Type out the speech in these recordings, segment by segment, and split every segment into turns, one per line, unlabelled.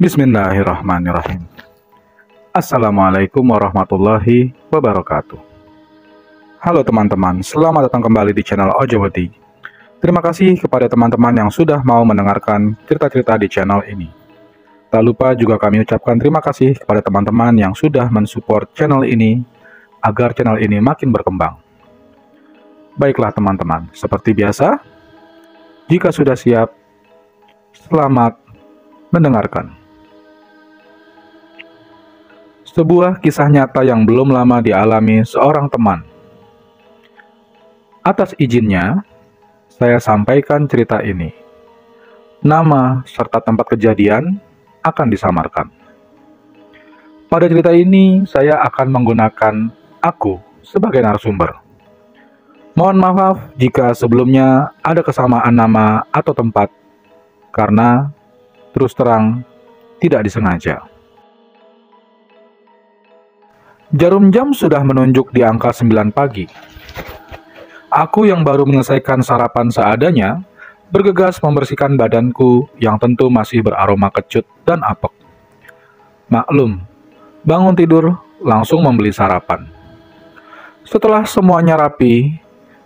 Bismillahirrahmanirrahim. Assalamualaikum warahmatullahi wabarakatuh. Halo teman-teman, selamat datang kembali di channel Ojowedi. Terima kasih kepada teman-teman yang sudah mau mendengarkan cerita-cerita di channel ini. Tak lupa juga kami ucapkan terima kasih kepada teman-teman yang sudah mensupport channel ini agar channel ini makin berkembang. Baiklah teman-teman, seperti biasa, jika sudah siap, selamat mendengarkan. Sebuah kisah nyata yang belum lama dialami seorang teman. Atas izinnya, saya sampaikan cerita ini. Nama serta tempat kejadian akan disamarkan. Pada cerita ini, saya akan menggunakan aku sebagai narasumber. Mohon maaf jika sebelumnya ada kesamaan nama atau tempat, karena terus terang tidak disengaja. Jarum jam sudah menunjuk di angka 9 pagi. Aku yang baru menyelesaikan sarapan seadanya, bergegas membersihkan badanku yang tentu masih beraroma kecut dan apek. Maklum, bangun tidur langsung membeli sarapan. Setelah semuanya rapi,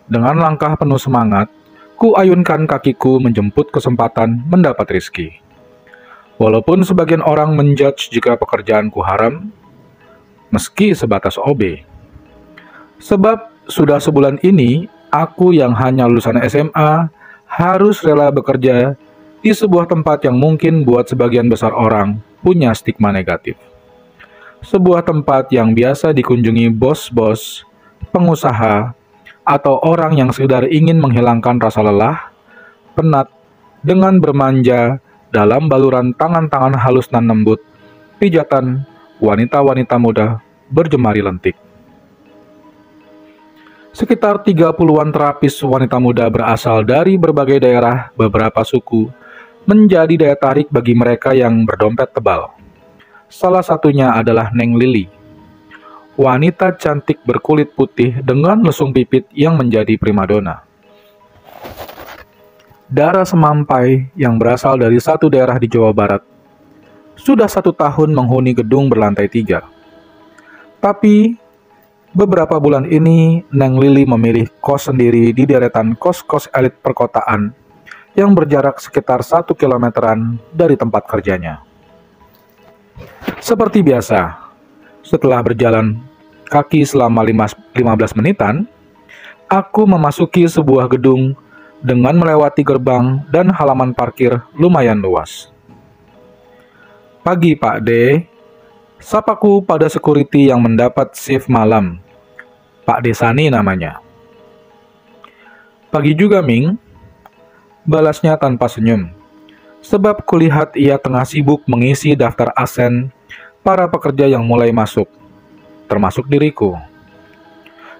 dengan langkah penuh semangat, ku ayunkan kakiku menjemput kesempatan mendapat rezeki. Walaupun sebagian orang menjudge jika pekerjaanku haram, meski sebatas OB. Sebab sudah sebulan ini, aku yang hanya lulusan SMA harus rela bekerja di sebuah tempat yang mungkin buat sebagian besar orang punya stigma negatif. Sebuah tempat yang biasa dikunjungi bos-bos, pengusaha, atau orang yang sekedar ingin menghilangkan rasa lelah, penat, dengan bermanja dalam baluran tangan-tangan halus dan lembut, pijatan wanita-wanita muda berjemari lentik. Sekitar 30-an terapis wanita muda berasal dari berbagai daerah, beberapa suku, menjadi daya tarik bagi mereka yang berdompet tebal. Salah satunya adalah Neng Lili, wanita cantik berkulit putih dengan lesung pipit yang menjadi primadona. Dara semampai yang berasal dari satu daerah di Jawa Barat, sudah 1 tahun menghuni gedung berlantai 3. Tapi, beberapa bulan ini, Neng Lili memilih kos sendiri di deretan kos-kos elit perkotaan yang berjarak sekitar 1 kilometeran dari tempat kerjanya. Seperti biasa, setelah berjalan kaki selama 15 menitan, aku memasuki sebuah gedung dengan melewati gerbang dan halaman parkir lumayan luas. Pagi Pak D, sapaku pada security yang mendapat shift malam. Pak Desani namanya. Pagi juga Ming, balasnya tanpa senyum. Sebab kulihat ia tengah sibuk mengisi daftar absen para pekerja yang mulai masuk, termasuk diriku.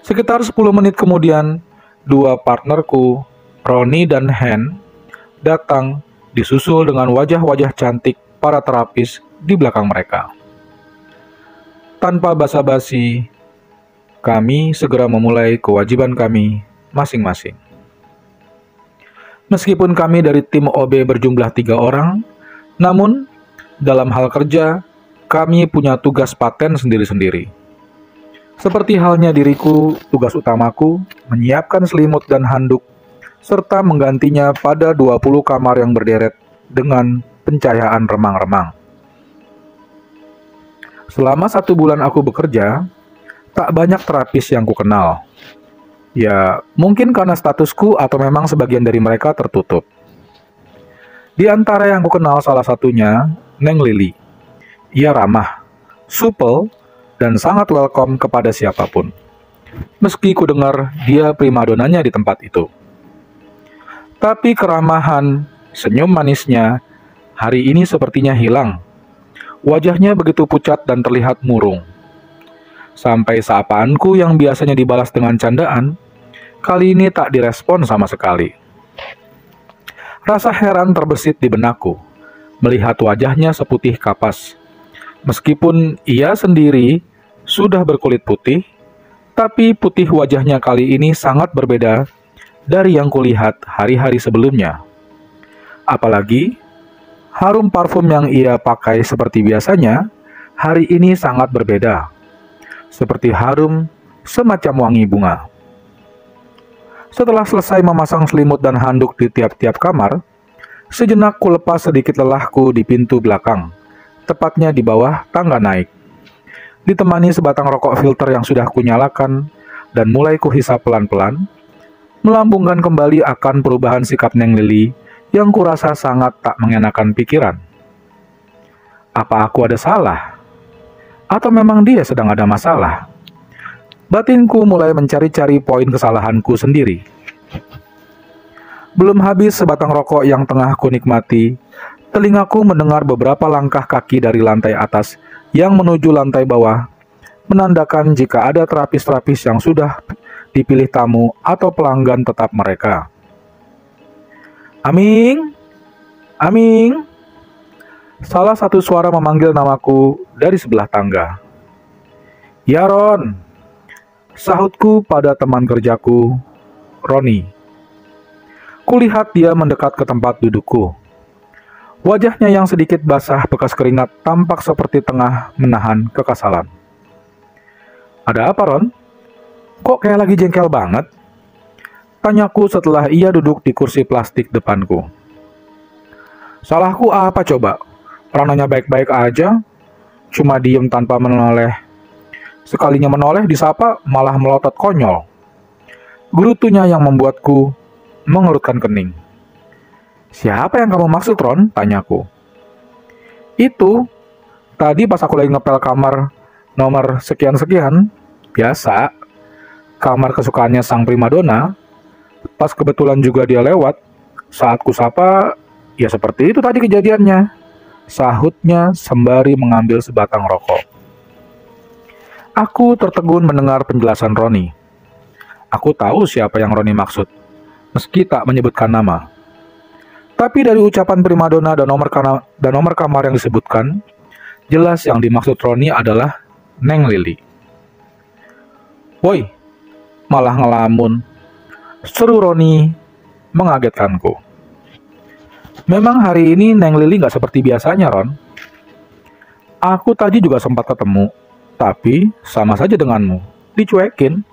Sekitar 10 menit kemudian, 2 partnerku, Roni dan Hen, datang disusul dengan wajah-wajah cantik para terapis di belakang mereka. Tanpa basa-basi, kami segera memulai kewajiban kami masing-masing. Meskipun kami dari tim OB berjumlah 3 orang, namun dalam hal kerja, kami punya tugas paten sendiri-sendiri. Seperti halnya diriku, tugas utamaku menyiapkan selimut dan handuk, serta menggantinya pada 20 kamar yang berderet dengan pencahayaan remang-remang. Selama 1 bulan aku bekerja, tak banyak terapis yang kukenal. Ya, mungkin karena statusku atau memang sebagian dari mereka tertutup. Di antara yang kukenal salah satunya, Neng Lili. Ia ramah, supel, dan sangat welcome kepada siapapun. Meski ku dengar dia primadonanya di tempat itu. Tapi keramahan, senyum manisnya, hari ini sepertinya hilang. Wajahnya begitu pucat dan terlihat murung. Sampai sapaanku yang biasanya dibalas dengan candaan, kali ini tak direspon sama sekali. Rasa heran terbesit di benakku, melihat wajahnya seputih kapas. Meskipun ia sendiri sudah berkulit putih, tapi putih wajahnya kali ini sangat berbeda dari yang kulihat hari-hari sebelumnya. Apalagi, Harum parfum yang ia pakai seperti biasanya, hari ini sangat berbeda. Seperti harum semacam wangi bunga. Setelah selesai memasang selimut dan handuk di tiap-tiap kamar, sejenak ku lepas sedikit lelahku di pintu belakang, tepatnya di bawah tangga naik. Ditemani sebatang rokok filter yang sudah kunyalakan dan mulai kuhisap pelan-pelan, melambungkan kembali akan perubahan sikap Neng Lili yang kurasa sangat tak mengenakan pikiran. Apa aku ada salah? Atau memang dia sedang ada masalah? Batinku mulai mencari-cari poin kesalahanku sendiri. Belum habis sebatang rokok yang tengah kunikmati, telingaku mendengar beberapa langkah kaki dari lantai atas yang menuju lantai bawah, menandakan jika ada terapis-terapis yang sudah dipilih tamu atau pelanggan tetap mereka. Aming, Aming. Salah satu suara memanggil namaku dari sebelah tangga. Ya Ron, sahutku pada teman kerjaku, Roni. Kulihat dia mendekat ke tempat dudukku. Wajahnya yang sedikit basah bekas keringat tampak seperti tengah menahan kekesalan. Ada apa Ron? Kok kayak lagi jengkel banget? Tanyaku setelah ia duduk di kursi plastik depanku. Salahku apa coba? Orang nanya baik-baik aja, cuma diem tanpa menoleh. Sekalinya menoleh disapa malah melotot konyol. Gerutunya yang membuatku mengerutkan kening. Siapa yang kamu maksud Ron? Tanyaku. Itu, tadi pas aku lagi ngepel kamar nomor sekian-sekian, biasa, kamar kesukaannya sang primadona. Pas kebetulan juga dia lewat, saat kusapa, ya seperti itu tadi kejadiannya. Sahutnya sembari mengambil sebatang rokok. Aku tertegun mendengar penjelasan Roni. Aku tahu siapa yang Roni maksud, meski tak menyebutkan nama. Tapi dari ucapan primadona dan nomor kamar yang disebutkan, jelas yang dimaksud Roni adalah Neng Lili. Woi, malah ngelamun. Seru Roni mengagetkanku. Memang hari ini Neng Lili gak seperti biasanya, Ron. Aku tadi juga sempat ketemu, tapi sama saja denganmu, dicuekin.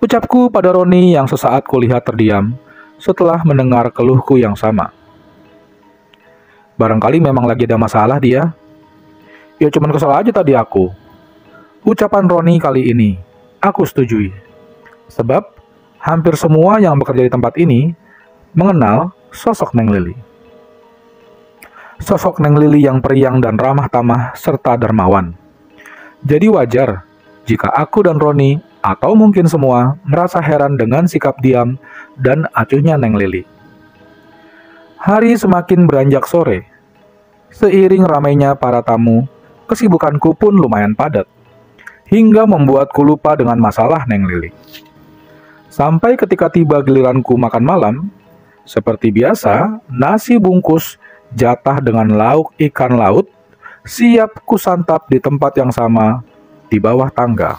Ucapku pada Roni yang sesaat kulihat terdiam setelah mendengar keluhku yang sama. Barangkali memang lagi ada masalah dia. Ya cuman kesal aja tadi aku. Ucapan Roni kali ini, aku setujui. Sebab hampir semua yang bekerja di tempat ini mengenal sosok Neng Lili. Sosok Neng Lili yang periang dan ramah tamah serta dermawan. Jadi wajar jika aku dan Roni atau mungkin semua merasa heran dengan sikap diam dan acuhnya Neng Lili. Hari semakin beranjak sore. Seiring ramainya para tamu, kesibukanku pun lumayan padat, hingga membuatku lupa dengan masalah Neng Lili. Sampai ketika tiba giliranku makan malam, seperti biasa, nasi bungkus jatah dengan lauk ikan laut siap kusantap di tempat yang sama di bawah tangga.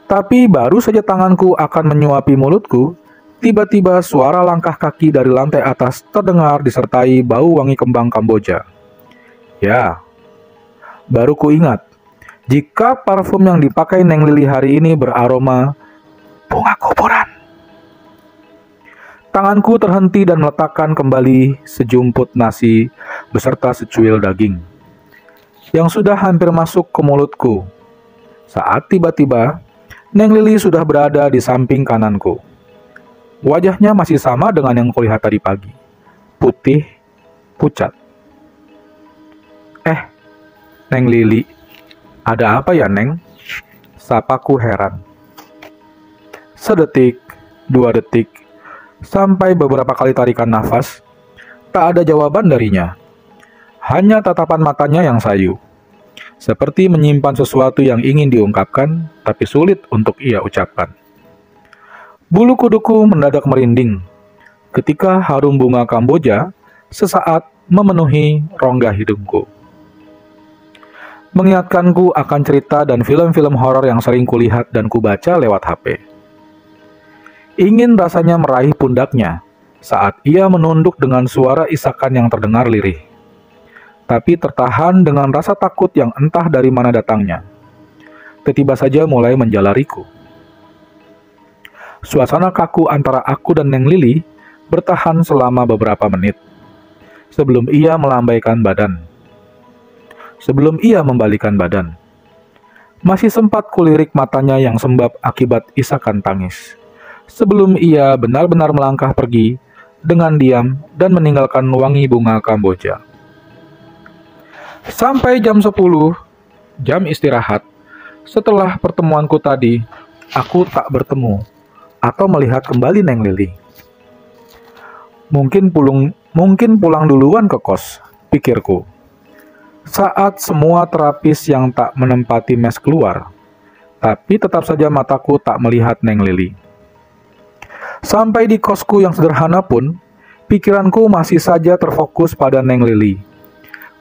Tapi baru saja tanganku akan menyuapi mulutku, tiba-tiba suara langkah kaki dari lantai atas terdengar disertai bau wangi kembang Kamboja. Ya, baru ku ingat, jika parfum yang dipakai Neng Lili hari ini beraroma bunga kuburan. Tanganku terhenti dan meletakkan kembali sejumput nasi beserta secuil daging yang sudah hampir masuk ke mulutku. Saat tiba-tiba, Neng Lili sudah berada di samping kananku. Wajahnya masih sama dengan yang kulihat tadi pagi. Putih, pucat. Neng Lili, ada apa ya Neng? Sapaku heran. Sedetik, 2 detik, sampai beberapa kali tarikan nafas, tak ada jawaban darinya. Hanya tatapan matanya yang sayu, seperti menyimpan sesuatu yang ingin diungkapkan, tapi sulit untuk ia ucapkan. Bulu kuduku mendadak merinding, ketika harum bunga Kamboja sesaat memenuhi rongga hidungku. Mengingatkanku akan cerita dan film-film horor yang sering kulihat dan kubaca lewat HP. Ingin rasanya meraih pundaknya, saat ia menunduk dengan suara isakan yang terdengar lirih, tapi tertahan dengan rasa takut yang entah dari mana datangnya. Tiba-tiba saja mulai menjalariku. Suasana kaku antara aku dan Neng Lili bertahan selama beberapa menit, sebelum ia melambaikan badan. Sebelum ia membalikan badan, masih sempat kulirik matanya yang sembab akibat isakan tangis, sebelum ia benar-benar melangkah pergi dengan diam dan meninggalkan wangi bunga Kamboja. Sampai jam 10, jam istirahat, setelah pertemuanku tadi, aku tak bertemu atau melihat kembali Neng Lili. Mungkin pulang duluan ke kos, pikirku. Saat semua terapis yang tak menempati mes keluar, tapi tetap saja mataku tak melihat Neng Lili. Sampai di kosku yang sederhana pun, pikiranku masih saja terfokus pada Neng Lili.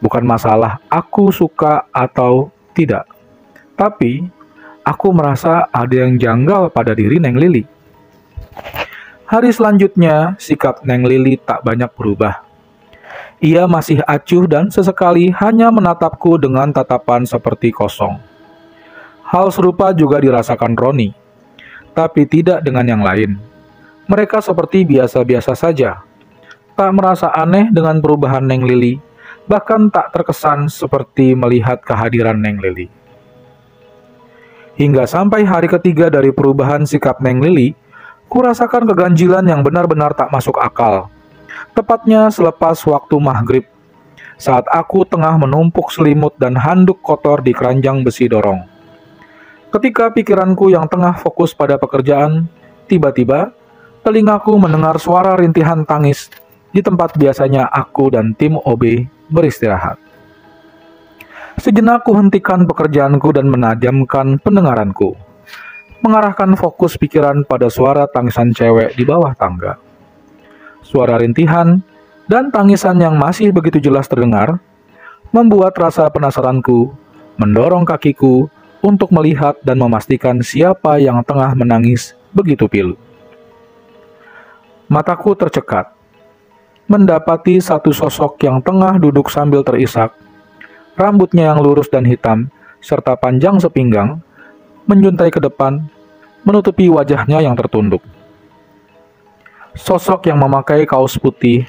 Bukan masalah aku suka atau tidak, tapi aku merasa ada yang janggal pada diri Neng Lili. Hari selanjutnya, sikap Neng Lili tak banyak berubah. Ia masih acuh dan sesekali hanya menatapku dengan tatapan seperti kosong. Hal serupa juga dirasakan Roni, tapi tidak dengan yang lain. Mereka seperti biasa-biasa saja, tak merasa aneh dengan perubahan Neng Lili, bahkan tak terkesan seperti melihat kehadiran Neng Lili. Hingga sampai hari ketiga dari perubahan sikap Neng Lili, kurasakan keganjilan yang benar-benar tak masuk akal. Tepatnya selepas waktu maghrib, saat aku tengah menumpuk selimut dan handuk kotor di keranjang besi dorong. Ketika pikiranku yang tengah fokus pada pekerjaan, tiba-tiba telingaku mendengar suara rintihan tangis di tempat biasanya aku dan tim OB beristirahat. Sejenak ku hentikan pekerjaanku dan menajamkan pendengaranku, mengarahkan fokus pikiran pada suara tangisan cewek di bawah tangga. Suara rintihan dan tangisan yang masih begitu jelas terdengar membuat rasa penasaranku mendorong kakiku untuk melihat dan memastikan siapa yang tengah menangis begitu pilu. Mataku tercekat, mendapati satu sosok yang tengah duduk sambil terisak, rambutnya yang lurus dan hitam, serta panjang sepinggang, menjuntai ke depan, menutupi wajahnya yang tertunduk. Sosok yang memakai kaos putih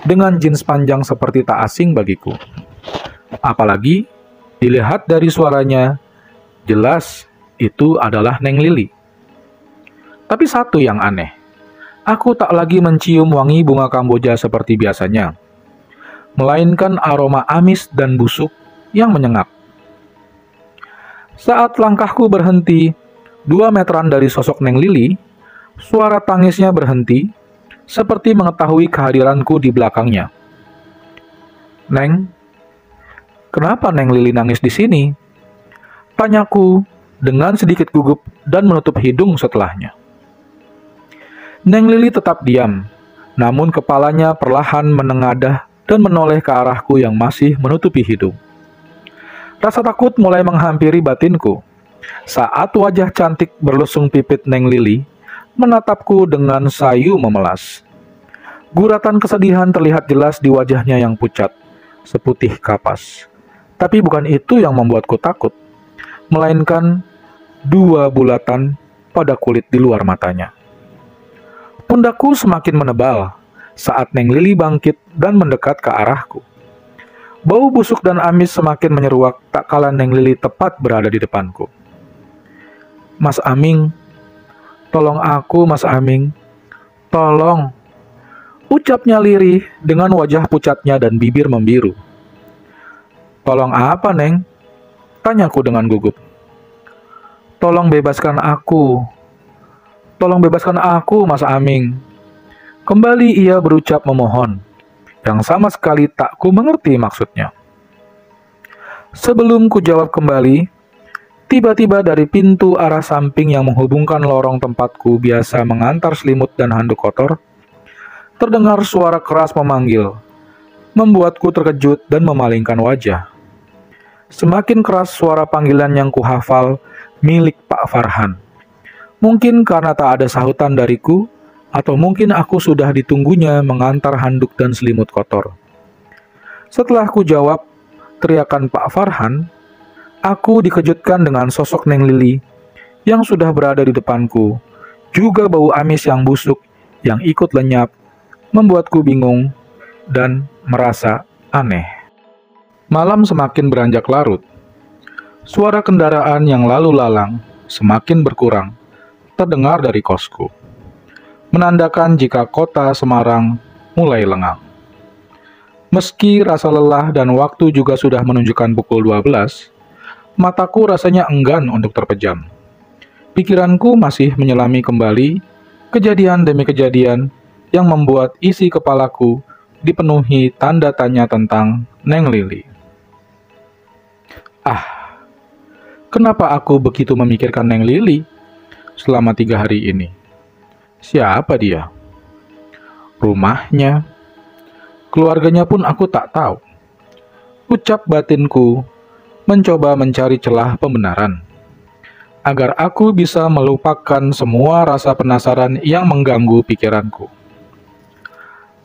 dengan jeans panjang seperti tak asing bagiku. Apalagi dilihat dari suaranya, jelas itu adalah Neng Lili. Tapi satu yang aneh, aku tak lagi mencium wangi bunga Kamboja seperti biasanya, melainkan aroma amis dan busuk yang menyengat. Saat langkahku berhenti 2 meteran dari sosok Neng Lili, suara tangisnya berhenti, seperti mengetahui kehadiranku di belakangnya. "Neng, kenapa Neng Lili nangis di sini?" tanyaku dengan sedikit gugup dan menutup hidung setelahnya. Neng Lili tetap diam, namun kepalanya perlahan menengadah dan menoleh ke arahku yang masih menutupi hidung. Rasa takut mulai menghampiri batinku saat wajah cantik berlesung pipit Neng Lili menatapku dengan sayu memelas. Guratan kesedihan terlihat jelas di wajahnya yang pucat, seputih kapas. Tapi bukan itu yang membuatku takut, melainkan 2 bulatan pada kulit di luar matanya. Pundakku semakin menebal saat Neng Lili bangkit dan mendekat ke arahku. Bau busuk dan amis semakin menyeruak tak kala Neng Lili tepat berada di depanku. "Mas Aming, tolong aku, Mas Aming. Tolong," ucapnya lirih dengan wajah pucatnya dan bibir membiru. "Tolong apa, Neng?" tanyaku dengan gugup. "Tolong bebaskan aku. Tolong bebaskan aku, Mas Aming." Kembali ia berucap memohon, yang sama sekali tak ku mengerti maksudnya. Sebelum ku jawab kembali, tiba-tiba dari pintu arah samping yang menghubungkan lorong tempatku biasa mengantar selimut dan handuk kotor, terdengar suara keras memanggil, membuatku terkejut dan memalingkan wajah. Semakin keras suara panggilan yang kuhafal milik Pak Farhan. Mungkin karena tak ada sahutan dariku, Atau mungkin aku sudah ditunggunya mengantar handuk dan selimut kotor. Setelah ku jawab teriakan Pak Farhan, aku dikejutkan dengan sosok Neng Lili yang sudah berada di depanku. Juga bau amis yang busuk yang ikut lenyap, membuatku bingung dan merasa aneh. Malam semakin beranjak larut. Suara kendaraan yang lalu lalang semakin berkurang terdengar dari kosku, menandakan jika kota Semarang mulai lengang. Meski rasa lelah dan waktu juga sudah menunjukkan pukul 12, mataku rasanya enggan untuk terpejam. Pikiranku masih menyelami kembali kejadian demi kejadian yang membuat isi kepalaku dipenuhi tanda tanya tentang Neng Lili. Kenapa aku begitu memikirkan Neng Lili selama 3 hari ini? Siapa dia? Rumahnya? Keluarganya pun aku tak tahu. Ucap batinku mencoba mencari celah pembenaran, agar aku bisa melupakan semua rasa penasaran yang mengganggu pikiranku.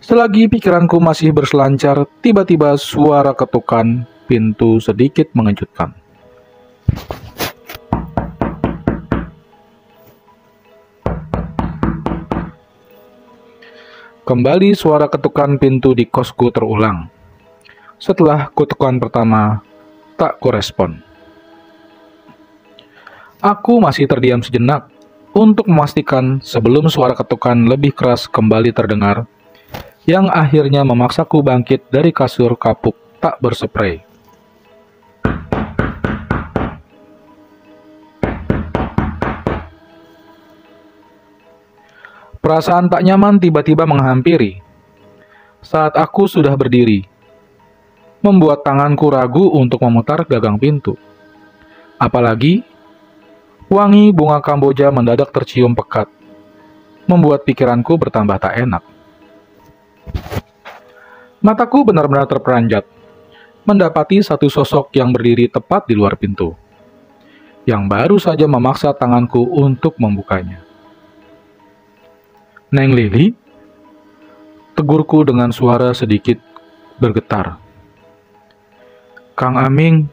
Selagi pikiranku masih berselancar, tiba-tiba suara ketukan pintu sedikit mengejutkan. Kembali suara ketukan pintu di kosku terulang. Setelah kutukan pertama, tak kurespon. Aku masih terdiam sejenak untuk memastikan sebelum suara ketukan lebih keras kembali terdengar, yang akhirnya memaksaku bangkit dari kasur kapuk tak bersprei. Perasaan tak nyaman tiba-tiba menghampiri saat aku sudah berdiri, membuat tanganku ragu untuk memutar gagang pintu. Apalagi, wangi bunga Kamboja mendadak tercium pekat, membuat pikiranku bertambah tak enak. Mataku benar-benar terperanjat, mendapati satu sosok yang berdiri tepat di luar pintu, yang baru saja memaksa tanganku untuk membukanya. Neng Lili? Tegurku dengan suara sedikit bergetar. Kang Aming,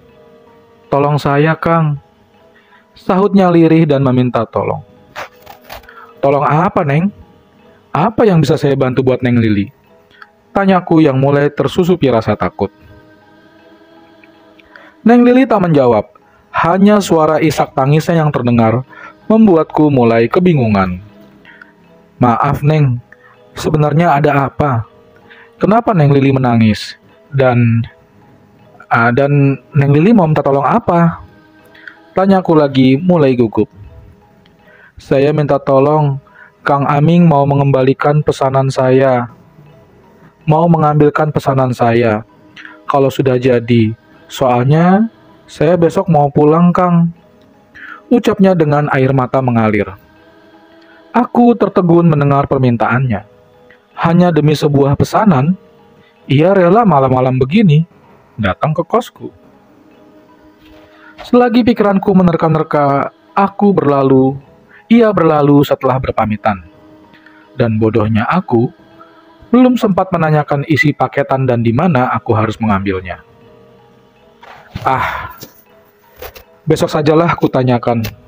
tolong saya, Kang. Sahutnya lirih dan meminta tolong. Tolong apa, Neng? Apa yang bisa saya bantu buat Neng Lili? Tanyaku yang mulai tersusupi rasa takut. Neng Lili tak menjawab. Hanya suara isak tangisnya yang terdengar membuatku mulai kebingungan. Maaf, Neng. Sebenarnya ada apa? Kenapa Neng Lili menangis? Dan Neng Lili mau minta tolong apa? Tanyaku lagi mulai gugup. Saya minta tolong, Kang Aming mau mengembalikan pesanan saya. Mau mengambilkan pesanan saya. Kalau sudah jadi. Soalnya saya besok mau pulang, Kang. Ucapnya dengan air mata mengalir. Aku tertegun mendengar permintaannya. Hanya demi sebuah pesanan, ia rela malam-malam begini datang ke kosku. Selagi pikiranku menerka-nerka, ia berlalu setelah berpamitan. Dan bodohnya aku, belum sempat menanyakan isi paketan dan di mana aku harus mengambilnya. Besok sajalah kutanyakan.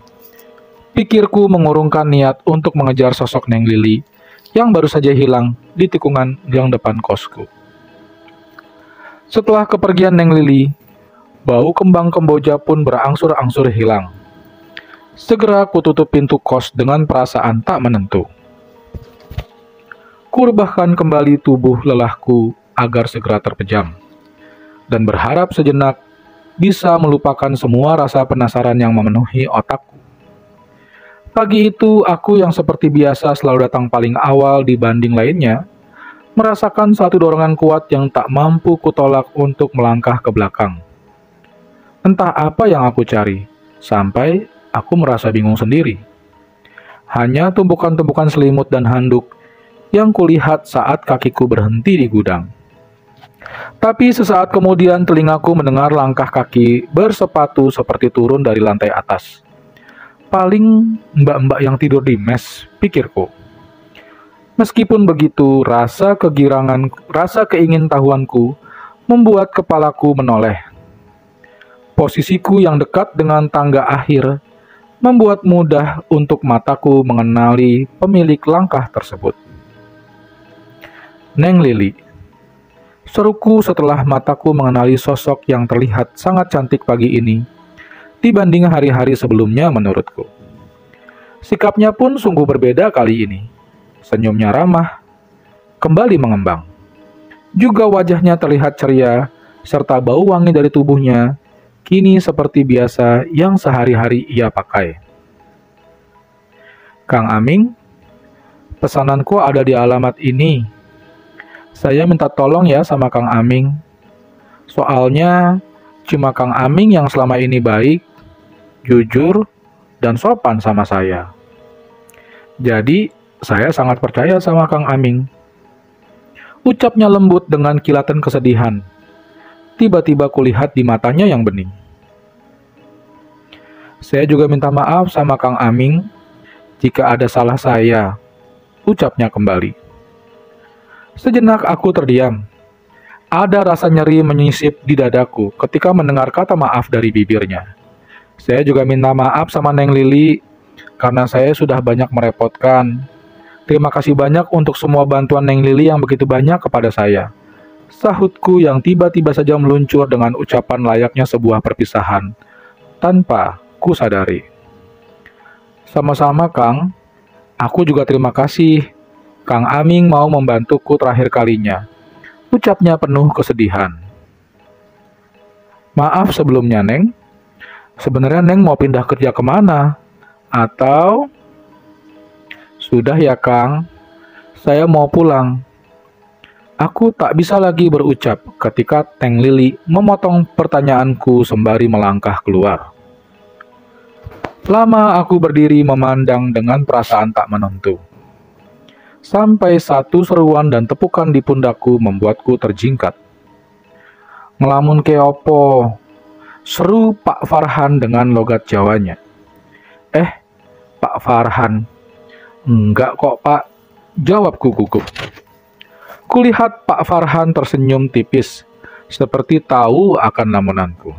Pikirku mengurungkan niat untuk mengejar sosok Neng Lili yang baru saja hilang di tikungan gang depan kosku. Setelah kepergian Neng Lili, bau kembang Kamboja pun berangsur-angsur hilang. Segera kututup pintu kos dengan perasaan tak menentu. Kurebahkan kembali tubuh lelahku agar segera terpejam, dan berharap sejenak bisa melupakan semua rasa penasaran yang memenuhi otakku. Pagi itu, aku yang seperti biasa selalu datang paling awal dibanding lainnya, merasakan satu dorongan kuat yang tak mampu kutolak untuk melangkah ke belakang. Entah apa yang aku cari, sampai aku merasa bingung sendiri. Hanya tumpukan-tumpukan selimut dan handuk yang kulihat saat kakiku berhenti di gudang. Tapi sesaat kemudian telingaku mendengar langkah kaki bersepatu seperti turun dari lantai atas. Paling mbak-mbak yang tidur di mes, pikirku. Meskipun begitu, rasa keingintahuanku membuat kepalaku menoleh. Posisiku yang dekat dengan tangga akhir membuat mudah untuk mataku mengenali pemilik langkah tersebut. Neng Lili, seruku setelah mataku mengenali sosok yang terlihat sangat cantik pagi ini dibanding hari-hari sebelumnya menurutku. Sikapnya pun sungguh berbeda kali ini. Senyumnya ramah, kembali mengembang. Juga wajahnya terlihat ceria, serta bau wangi dari tubuhnya kini seperti biasa yang sehari-hari ia pakai. Kang Aming, pesananku ada di alamat ini. Saya minta tolong ya sama Kang Aming. Soalnya cuma Kang Aming yang selama ini baik, jujur, dan sopan sama saya. Jadi, saya sangat percaya sama Kang Aming. Ucapnya lembut dengan kilatan kesedihan. Tiba-tiba kulihat di matanya yang bening. Saya juga minta maaf sama Kang Aming jika ada salah saya, ucapnya kembali. Sejenak aku terdiam. Ada rasa nyeri menyisip di dadaku ketika mendengar kata maaf dari bibirnya. Saya juga minta maaf sama Neng Lili karena saya sudah banyak merepotkan. Terima kasih banyak untuk semua bantuan Neng Lili yang begitu banyak kepada saya. Sahutku yang tiba-tiba saja meluncur dengan ucapan layaknya sebuah perpisahan, tanpa ku sadari. Sama-sama, Kang. Aku juga terima kasih. Kang Aming mau membantuku terakhir kalinya. Ucapnya penuh kesedihan. Maaf sebelumnya, Neng. Sebenarnya Neng mau pindah kerja kemana? Atau... Sudah ya, Kang. Saya mau pulang. Aku tak bisa lagi berucap ketika Neng Lili memotong pertanyaanku sembari melangkah keluar. Lama aku berdiri memandang dengan perasaan tak menentu. Sampai satu seruan dan tepukan di pundakku membuatku terjingkat. Ngelamun keopo, seru Pak Farhan dengan logat Jawanya. Pak Farhan. Enggak kok, Pak. Jawabku gugup. Kulihat Pak Farhan tersenyum tipis, seperti tahu akan lamunanku.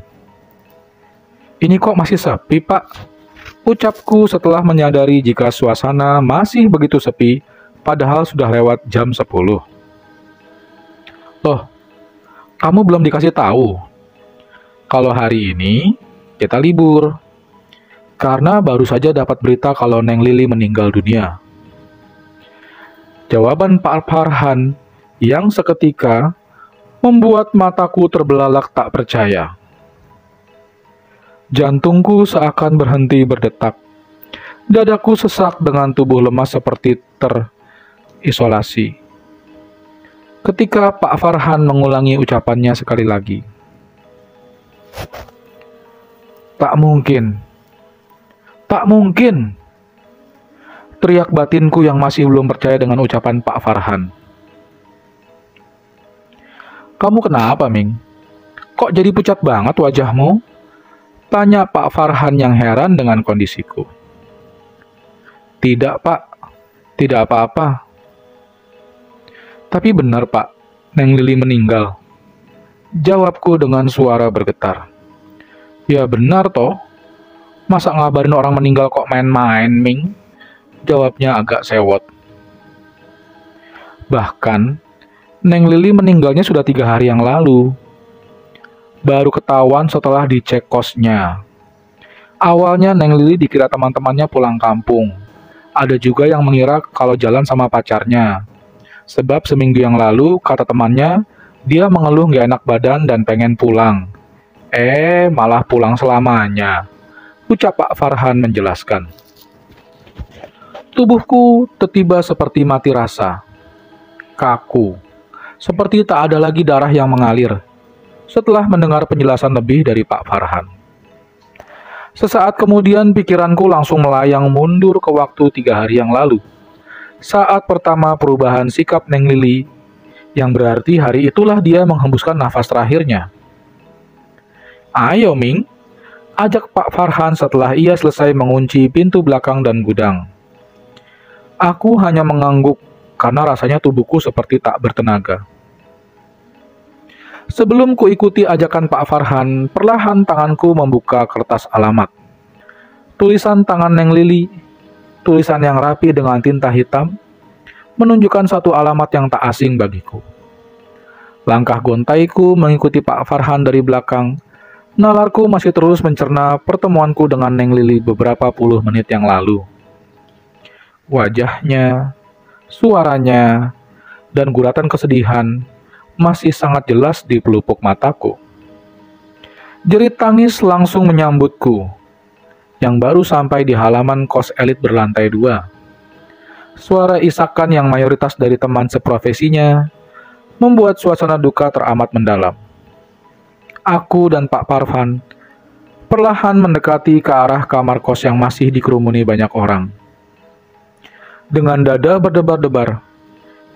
Ini kok masih sepi, Pak? Ucapku setelah menyadari jika suasana masih begitu sepi, padahal sudah lewat jam 10. Loh, kamu belum dikasih tahu? Kalau hari ini, kita libur. Karena baru saja dapat berita kalau Neng Lili meninggal dunia. Jawaban Pak Farhan yang seketika membuat mataku terbelalak tak percaya. Jantungku seakan berhenti berdetak. Dadaku sesak dengan tubuh lemas seperti terisolasi. Ketika Pak Farhan mengulangi ucapannya sekali lagi. Tak mungkin. Tak mungkin. Teriak batinku yang masih belum percaya dengan ucapan Pak Farhan. Kamu kenapa, Ming? Kok jadi pucat banget wajahmu? Tanya Pak Farhan yang heran dengan kondisiku. Tidak, Pak. Tidak apa-apa. Tapi benar, Pak. Neng Lili meninggal. Jawabku dengan suara bergetar. Ya benar, toh. Masa ngabarin orang meninggal kok main-main, Ming? Jawabnya agak sewot. Bahkan, Neng Lili meninggalnya sudah 3 hari yang lalu. Baru ketahuan setelah dicek kosnya. Awalnya Neng Lili dikira teman-temannya pulang kampung. Ada juga yang mengira kalau jalan sama pacarnya. Sebab seminggu yang lalu, kata temannya, dia mengeluh gak enak badan dan pengen pulang. Malah pulang selamanya. Ucap Pak Farhan menjelaskan. Tubuhku tiba-tiba seperti mati rasa. Kaku. Seperti tak ada lagi darah yang mengalir. Setelah mendengar penjelasan lebih dari Pak Farhan. Sesaat kemudian pikiranku langsung melayang mundur ke waktu 3 hari yang lalu. Saat pertama perubahan sikap Neng Lili, yang berarti hari itulah dia menghembuskan nafas terakhirnya. Ayo, Ming, ajak Pak Farhan setelah ia selesai mengunci pintu belakang dan gudang. Aku hanya mengangguk karena rasanya tubuhku seperti tak bertenaga. Sebelum kuikuti ajakan Pak Farhan, perlahan tanganku membuka kertas alamat. Tulisan tangan Neng Lili, tulisan yang rapi dengan tinta hitam, menunjukkan satu alamat yang tak asing bagiku. Langkah gontaiku mengikuti Pak Farhan dari belakang. Nalarku masih terus mencerna pertemuanku dengan Neng Lili beberapa puluh menit yang lalu. Wajahnya, suaranya, dan guratan kesedihan masih sangat jelas di pelupuk mataku. Jerit tangis langsung menyambutku, yang baru sampai di halaman kos elit berlantai 2. Suara isakan yang mayoritas dari teman seprofesinya membuat suasana duka teramat mendalam. Aku dan Pak Farhan perlahan mendekati ke arah kamar kos yang masih dikerumuni banyak orang. Dengan dada berdebar-debar,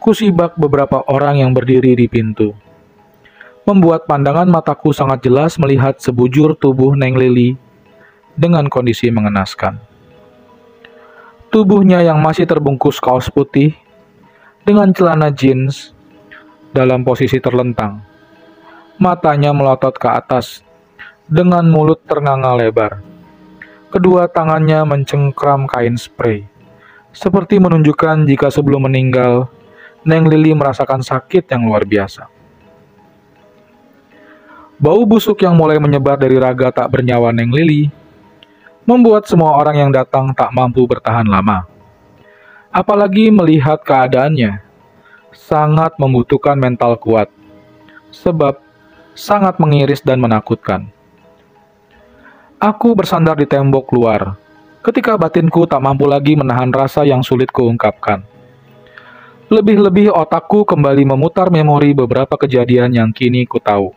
kusibak beberapa orang yang berdiri di pintu, membuat pandangan mataku sangat jelas melihat sebujur tubuh Neng Lili dengan kondisi mengenaskan. Tubuhnya yang masih terbungkus kaos putih dengan celana jeans dalam posisi terlentang. Matanya melotot ke atas dengan mulut ternganga lebar. Kedua tangannya mencengkram kain spray, seperti menunjukkan jika sebelum meninggal, Neng Lili merasakan sakit yang luar biasa. Bau busuk yang mulai menyebar dari raga tak bernyawa Neng Lili membuat semua orang yang datang tak mampu bertahan lama. Apalagi melihat keadaannya, sangat membutuhkan mental kuat, sebab sangat mengiris dan menakutkan. Aku bersandar di tembok luar, ketika batinku tak mampu lagi menahan rasa yang sulit kuungkapkan. Lebih-lebih otakku kembali memutar memori beberapa kejadian yang kini ku tahu,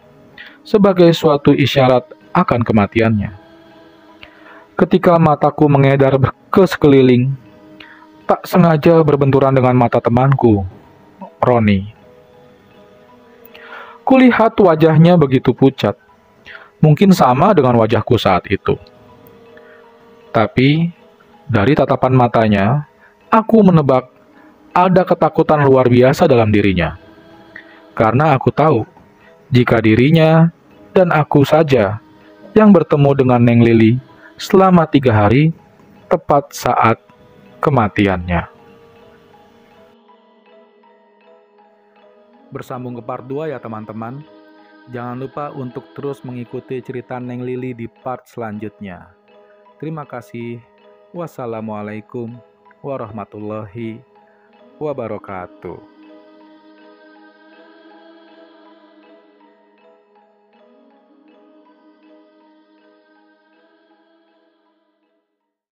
sebagai suatu isyarat akan kematiannya. Ketika mataku mengedar ke sekeliling, tak sengaja berbenturan dengan mata temanku, Roni. Kulihat wajahnya begitu pucat, mungkin sama dengan wajahku saat itu. Tapi, dari tatapan matanya, aku menebak ada ketakutan luar biasa dalam dirinya. Karena aku tahu, jika dirinya dan aku saja yang bertemu dengan Neng Lili selama 3 hari, tepat saat kematiannya. Bersambung ke part 2 ya teman-teman. Jangan lupa untuk terus mengikuti cerita Neng Lili di part selanjutnya. Terima kasih. Wassalamualaikum warahmatullahi wabarakatuh.